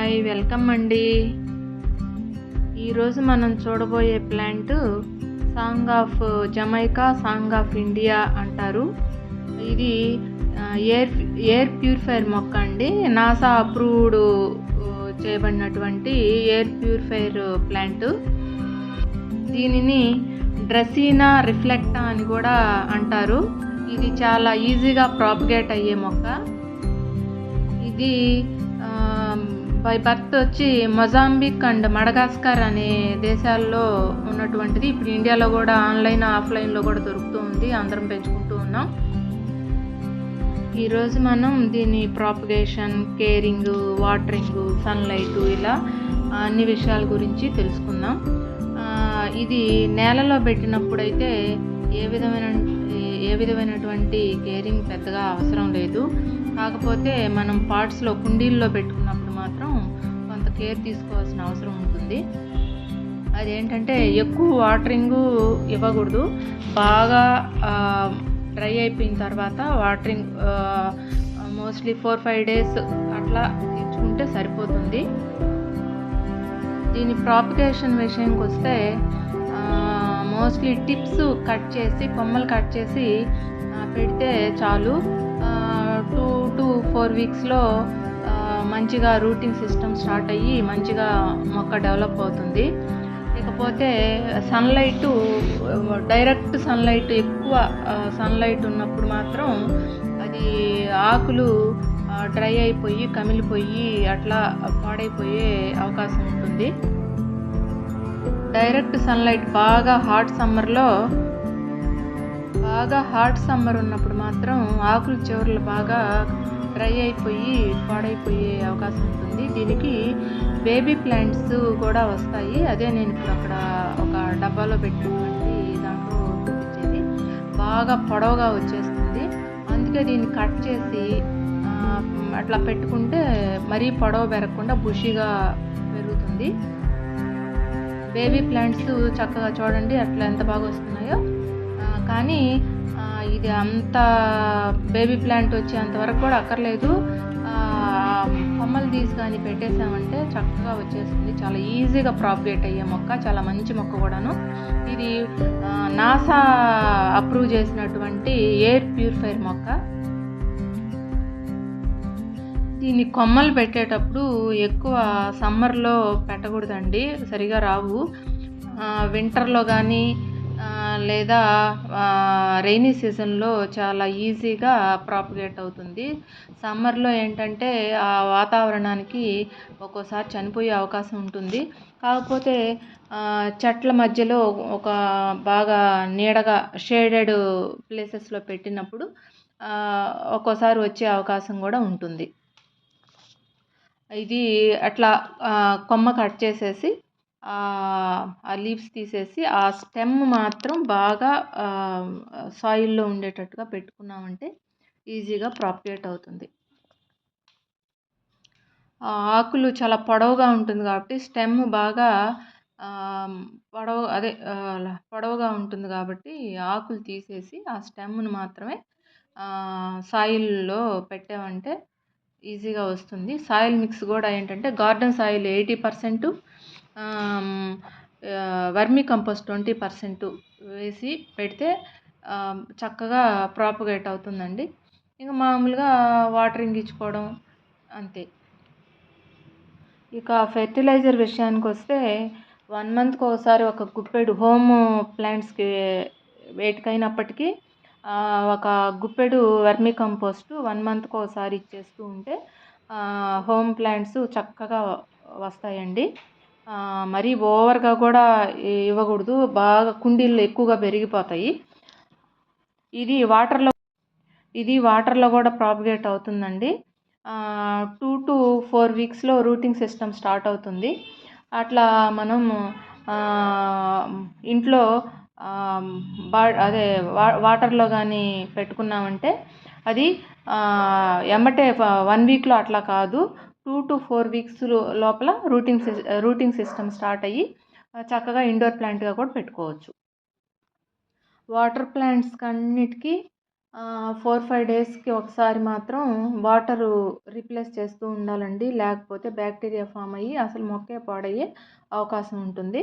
Hi, welcome అండి. ఈరోజు మనం చూడబోయే plant song of Jamaica, song of India అంటారు. ఇది ఎయిర్ ప్యూరిఫైర్ మొక్క అండి. నాసా అప్రూవ్డ్ చేయబడినటువంటి ఎయిర్ ప్యూరిఫైర్ ప్లాంట్. దీనిని డ్రెసీనా రిఫ్లెక్టా అని కూడా అంటారు. ఇది చాలా ఈజీగా ప్రాపగేట్ అయ్యే మొక్క. ఇది బై బర్త్ వచ్చి మొజాంబిక్ అండ్ మడగాస్కర్ అనే దేశాల్లో ఉన్నటువంటిది. ఇప్పుడు ఇండియాలో కూడా ఆన్లైన్ ఆఫ్లైన్లో కూడా దొరుకుతూ ఉంది. అందరం పెంచుకుంటూ ఉన్నాం. ఈరోజు మనం దీని ప్రాపగేషన్, కేరింగ్, వాటరింగ్, సన్లైట్ ఇలా అన్ని విషయాల గురించి తెలుసుకుందాం. ఇది నేలలో పెట్టినప్పుడైతే ఏ విధమైనటువంటి కేరింగ్ పెద్దగా అవసరం లేదు. కాకపోతే మనం పాట్స్లో, కుండీల్లో పెట్టుకున్నప్పుడు మాత్రం కొంత కేర్ తీసుకోవాల్సిన అవసరం ఉంటుంది. అదేంటంటే ఎక్కువ వాటరింగ్ ఇవ్వకూడదు. బాగా డ్రై అయిపోయిన తర్వాత వాటరింగ్ మోస్ట్లీ 4-5 days అట్లా ఇచ్చుకుంటే సరిపోతుంది. దీని ప్రాపగేషన్ విషయానికి వస్తే మోస్ట్లీ టిప్స్ కట్ చేసి, కొమ్మలు కట్ చేసి పెడితే చాలు. 2 to 4 weeksలో మంచిగా రూటింగ్ సిస్టమ్ స్టార్ట్ అయ్యి మంచిగా మొక్క డెవలప్ అవుతుంది. ఇకపోతే సన్లైట్, డైరెక్ట్ సన్లైట్, ఎక్కువ సన్లైట్ ఉన్నప్పుడు మాత్రం అది ఆకులు డ్రై అయిపోయి, కమిలిపోయి అట్లా పాడైపోయే అవకాశం ఉంటుంది. డైరెక్ట్ సన్లైట్ బాగా హాట్ సమ్మర్ ఉన్నప్పుడు మాత్రం ఆకులు చివర్లు బాగా డ్రై అయిపోయి పాడైపోయే అవకాశం ఉంటుంది. దీనికి బేబీ ప్లాంట్స్ కూడా వస్తాయి. అదే నేను ఇప్పుడు అక్కడ ఒక డబ్బాలో పెట్టినటువంటి దాంట్లో చూపించేది. బాగా పొడవుగా వచ్చేస్తుంది. అందుకే దీన్ని కట్ చేసి అట్లా పెట్టుకుంటే మరీ పొడవు పెరగకుండా బుషిగా పెరుగుతుంది. బేబీ ప్లాంట్స్ చక్కగా చూడండి అట్లా ఎంత బాగా వస్తున్నాయో. కానీ ఇది అంత బేబీ ప్లాంట్ వచ్చేంతవరకు కూడా అక్కర్లేదు. కొమ్మలు తీసి కానీ పెట్టేసామంటే చక్కగా వచ్చేస్తుంది. చాలా ఈజీగా ప్రాపగేట్ అయ్యే మొక్క, చాలా మంచి మొక్క కూడాను. ఇది నాసా అప్రూవ్ చేసినటువంటి ఎయిర్ ప్యూరిఫైర్ మొక్క. దీన్ని కొమ్మలు పెట్టేటప్పుడు ఎక్కువ సమ్మర్లో పెట్టకూడదండి, సరిగా రావు. వింటర్లో కానీ లేదా రైనీ సీజన్లో చాలా ఈజీగా ప్రాపగేట్ అవుతుంది. సమ్మర్లో ఏంటంటే ఆ వాతావరణానికి ఒక్కోసారి చనిపోయే అవకాశం ఉంటుంది. కాకపోతే చెట్ల మధ్యలో ఒక బాగా నీడగా షేడెడ్ ప్లేసెస్లో పెట్టినప్పుడు ఒక్కోసారి వచ్చే అవకాశం కూడా ఉంటుంది. ఇది అట్లా కొమ్మ కట్ చేసేసి ఆ లీవ్స్ తీసేసి ఆ స్టెమ్ మాత్రం బాగా సాయిల్లో ఉండేటట్టుగా పెట్టుకున్నామంటే ఈజీగా ప్రాపగేట్ అవుతుంది. ఆకులు చాలా పొడవుగా ఉంటుంది కాబట్టి స్టెమ్ బాగా పొడవుగా ఉంటుంది కాబట్టి ఆకులు తీసేసి ఆ స్టెమ్ను మాత్రమే సాయిల్లో పెట్టామంటే ఈజీగా వస్తుంది. సాయిల్ మిక్స్ కూడా ఏంటంటే గార్డెన్ సాయిల్ 80%, వర్మీ కంపోస్ట్ 20% వేసి పెడితే చక్కగా ప్రాపగేట్ అవుతుందండి. ఇంకా మామూలుగా వాటరింగ్ ఇచ్చుకోవడం అంతే. ఇక ఫెర్టిలైజర్ విషయానికి వస్తే 1 monthకి ఒకసారి ఒక గుప్పెడు హోమ్ ప్లాంట్స్కి వేటికైనప్పటికీ ఒక గుప్పెడు వర్మీ కంపోస్ట్ 1 monthకి ఒకసారి ఇచ్చేస్తూ ఉంటే హోమ్ ప్లాంట్స్ చక్కగా వస్తాయండి. మరీ ఓవర్గా కూడా ఇవ్వకూడదు, బాగా కుండీల్లో ఎక్కువగా పెరిగిపోతాయి. ఇది వాటర్లో కూడా ప్రాపగేట్ అవుతుందండి. 2 to 4 weeksలో రూటింగ్ సిస్టమ్ స్టార్ట్ అవుతుంది. అట్లా మనం ఇంట్లో వాటర్లో కానీ పెట్టుకున్నామంటే అది ఎమ్మటే 1 weekలో అట్లా కాదు, 2 to 4 weeks లోపల రూటింగ్ సిస్టమ్ స్టార్ట్ అయ్యి చక్కగా ఇండోర్ ప్లాంట్గా కూడా పెట్టుకోవచ్చు. వాటర్ ప్లాంట్స్ అన్నిటికీ 4, 5 డేస్‌కి ఒకసారి మాత్రం వాటరు రీప్లేస్ చేస్తూ ఉండాలండి. లేకపోతే బ్యాక్టీరియా ఫార్మ్ అయ్యి అసలు మొక్కే పాడయ్యే అవకాశం ఉంటుంది.